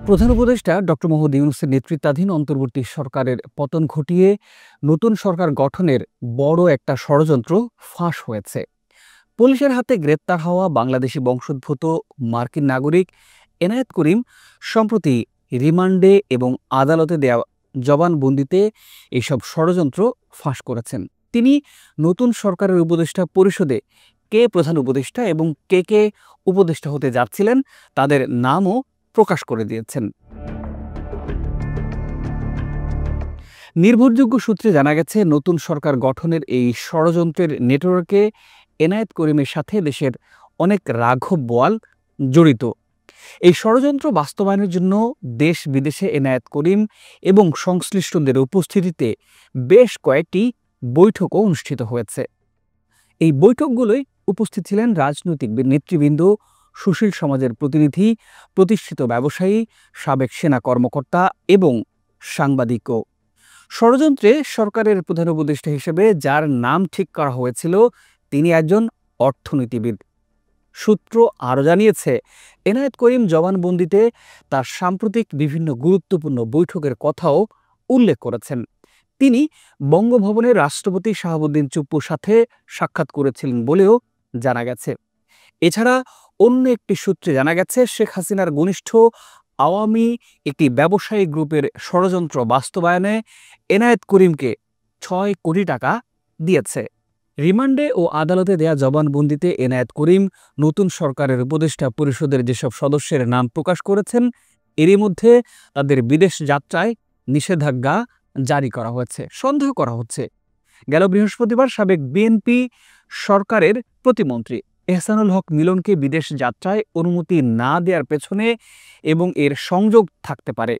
প্রধান উপদেষ্টা ডক্টর মোহাম্মদ ইউনূসের নেতৃত্বাধীন অন্তর্বর্তী সরকারের পতন ঘটিয়ে নতুন সরকার গঠনের বড় একটা ষড়যন্ত্র ফাঁস হয়েছে। পুলিশের হাতে গ্রেপ্তার হওয়া বাংলাদেশি বংশোদ্ভূত মার্কিন নাগরিক এনায়েত করিম সম্প্রতি রিমান্ডে এবং আদালতে দেওয়া জবানবন্দিতে এইসব ষড়যন্ত্র ফাঁস করেছেন। তিনি নতুন সরকারের উপদেষ্টা পরিষদে কে প্রধান উপদেষ্টা এবং কে উপদেষ্টা হতে যাচ্ছিলেন তাদের নামও প্রকাশ করে দিয়েছেন। নির্ভরযোগ্য সূত্রে জানা গেছে, নতুন সরকার গঠনের এই ষড়যন্ত্রের নেটওয়ার্কে এনায়েত করিমের সাথে দেশের অনেক রাঘব বোয়াল জড়িত। এই ষড়যন্ত্র বাস্তবায়নের জন্য দেশ বিদেশে এনায়েত করিম এবং সংশ্লিষ্টদের উপস্থিতিতে বেশ কয়েকটি বৈঠকও অনুষ্ঠিত হয়েছে। এই বৈঠকগুলোয় উপস্থিত ছিলেন রাজনৈতিক নেতৃবৃন্দ, সুশীল সমাজের প্রতিনিধি, প্রতিষ্ঠিত ব্যবসায়ী, সাবেক সেনা কর্মকর্তা এবং সাংবাদিকও। ষড়যন্ত্রে সরকারের প্রধান উপদেষ্টা হিসেবে যার নাম ঠিক করা হয়েছিল তিনি একজন অর্থনীতিবিদ। সূত্র আরও জানিয়েছে, এনায়েত করিম জবানবন্দিতে তার সাম্প্রতিক বিভিন্ন গুরুত্বপূর্ণ বৈঠকের কথাও উল্লেখ করেছেন। তিনি বঙ্গভবনের রাষ্ট্রপতি শাহাবুদ্দিন চুপ্পুর সাথে সাক্ষাৎ করেছিলেন বলেও জানা গেছে। এছাড়া অন্য একটি সূত্রে জানা গেছে, শেখ হাসিনার ঘনিষ্ঠ আওয়ামী একটি ব্যবসায়ী গ্রুপের ষড়যন্ত্র বাস্তবায়নে এনায়েত করিমকে ৬ কোটি টাকা দিয়েছে। রিমান্ডে ও আদালতে দেয়া জবানবন্দিতে এনায়েত করিম নতুন সরকারের উপদেষ্টা পরিষদের যেসব সদস্যের নাম প্রকাশ করেছেন, এরই মধ্যে তাদের বিদেশ যাত্রায় নিষেধাজ্ঞা জারি করা হয়েছে। সন্দেহ করা হচ্ছে, গেল বৃহস্পতিবার সাবেক বিএনপি সরকারের প্রতিমন্ত্রী এহসানুল হক মিলনকে বিদেশ যাত্রায় অনুমতি না দেওয়ার পেছনে এবং এর সংযোগ থাকতে পারে।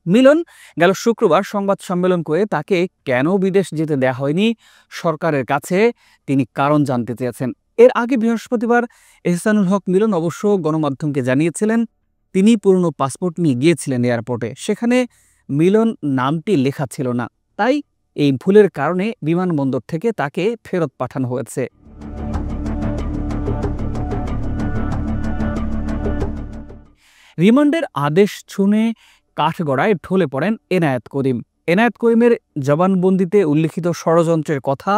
মিলন গেল শুক্রবার সংবাদ সম্মেলন করে তাকে কেন বিদেশ যেতে দেয়া হয়নি সরকারের কাছে তিনি কারণ জানতে চেয়েছেন। এর আগে বৃহস্পতিবার এহসানুল হক মিলন অবশ্য গণমাধ্যমকে জানিয়েছিলেন তিনি পুরনো পাসপোর্ট নিয়ে গিয়েছিলেন এয়ারপোর্টে, সেখানে মিলন নামটি লেখা ছিল না, তাই এই ভুলের কারণে বিমানবন্দর থেকে তাকে ফেরত পাঠানো হয়েছে। রিমান্ডের আদেশ শুনে কাঠগড়ায় ঢলে পড়েন এনায়েত করিম। এনায়েত করিমের জবানবন্দিতে উল্লিখিত ষড়যন্ত্রের কথা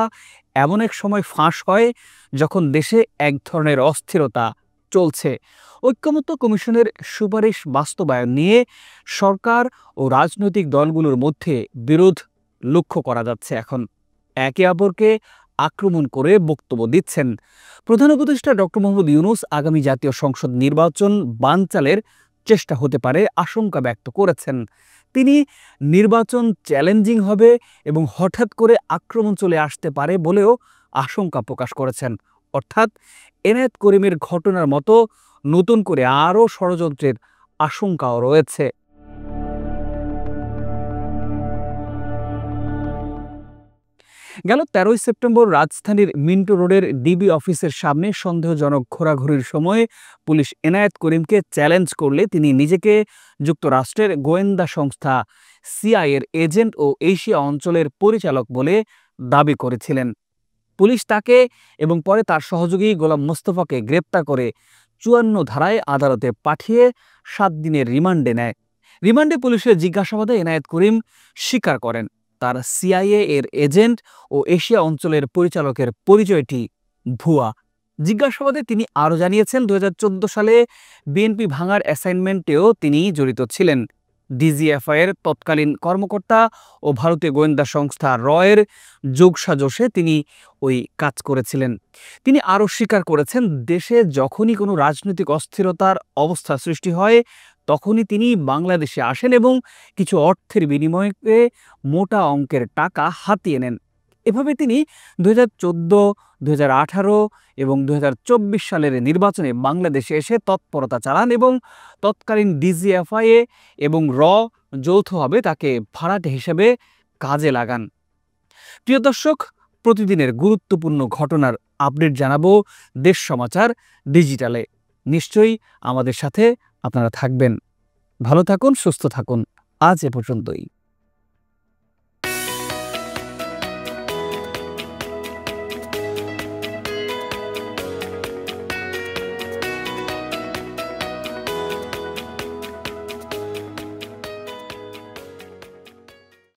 এমন এক সময় ফাঁস হয় যখন দেশে এক ধরনের অস্থিরতা চলছে। ঐক্যমত্য কমিশনের সুপারিশ বাস্তবায়ন নিয়ে সরকার ও রাজনৈতিক দলগুলোর মধ্যে বিরোধ লক্ষ্য করা যাচ্ছে। এখন একে অপরকে আক্রমণ করে বক্তব্য দিচ্ছেন। প্রধান উপদেষ্টা ডক্টর মোহাম্মদ ইউনূস আগামী জাতীয় সংসদ নির্বাচন বানচালের চেষ্টা হতে পারে আশঙ্কা ব্যক্ত করেছেন। তিনি নির্বাচন চ্যালেঞ্জিং হবে এবং হঠাৎ করে আক্রমণ চলে আসতে পারে বলেও আশঙ্কা প্রকাশ করেছেন। অর্থাৎ এনায়েত করিমের ঘটনার মতো নতুন করে আরও ষড়যন্ত্রের আশঙ্কাও রয়েছে। গেল ১৩ই সেপ্টেম্বর রাজধানীর মিন্টো রোডের ডিবি অফিসের সামনে সন্দেহজনক ঘোরাঘুরির সময় পুলিশ এনায়েত করিমকে চ্যালেঞ্জ করলে তিনি নিজেকে যুক্তরাষ্ট্রের গোয়েন্দা সংস্থা সিআইএর এজেন্ট ও এশিয়া অঞ্চলের পরিচালক বলে দাবি করেছিলেন। পুলিশ তাকে এবং পরে তার সহযোগী গোলাম মোস্তফাকে গ্রেপ্তার করে ৫৪ ধারায় আদালতে পাঠিয়ে ৭ দিনের রিমান্ডে নেয়। রিমান্ডে পুলিশের জিজ্ঞাসাবাদে এনায়েত করিম স্বীকার করেন তার সিআইএ এর এজেন্ট ও এশিয়া অঞ্চলের পরিচালকের পরিচয়টি ভুয়া। জিজ্ঞাসাবাদে তিনি আরও জানিয়েছেন ২০১৪ সালে বিএনপি ভাঙার অ্যাসাইনমেন্টেও তিনি জড়িত ছিলেন। ডিজিএফআই এর তৎকালীন কর্মকর্তা ও ভারতীয় গোয়েন্দা সংস্থা রয়ের যোগসাজশে তিনি ওই কাজ করেছিলেন। তিনি আরও স্বীকার করেছেন, দেশে যখনই কোনো রাজনৈতিক অস্থিরতার অবস্থা সৃষ্টি হয় তখনই তিনি বাংলাদেশে আসেন এবং কিছু অর্থের বিনিময়ে মোটা অঙ্কের টাকা হাতিয়ে নেন। এভাবে তিনি ২০১৪, ২০১৮ এবং ২০২৪ সালের নির্বাচনে বাংলাদেশে এসে তৎপরতা চালান এবং তৎকালীন ডিজিএফআই এবং যৌথভাবে তাকে ভাড়াটে হিসেবে কাজে লাগান। প্রিয় দর্শক, প্রতিদিনের গুরুত্বপূর্ণ ঘটনার আপডেট জানাবো দেশ সমাচার ডিজিটালে। নিশ্চয়ই আমাদের সাথে আপনারা থাকবেন। ভালো থাকুন, সুস্থ থাকুন। আজ এ পর্যন্তই।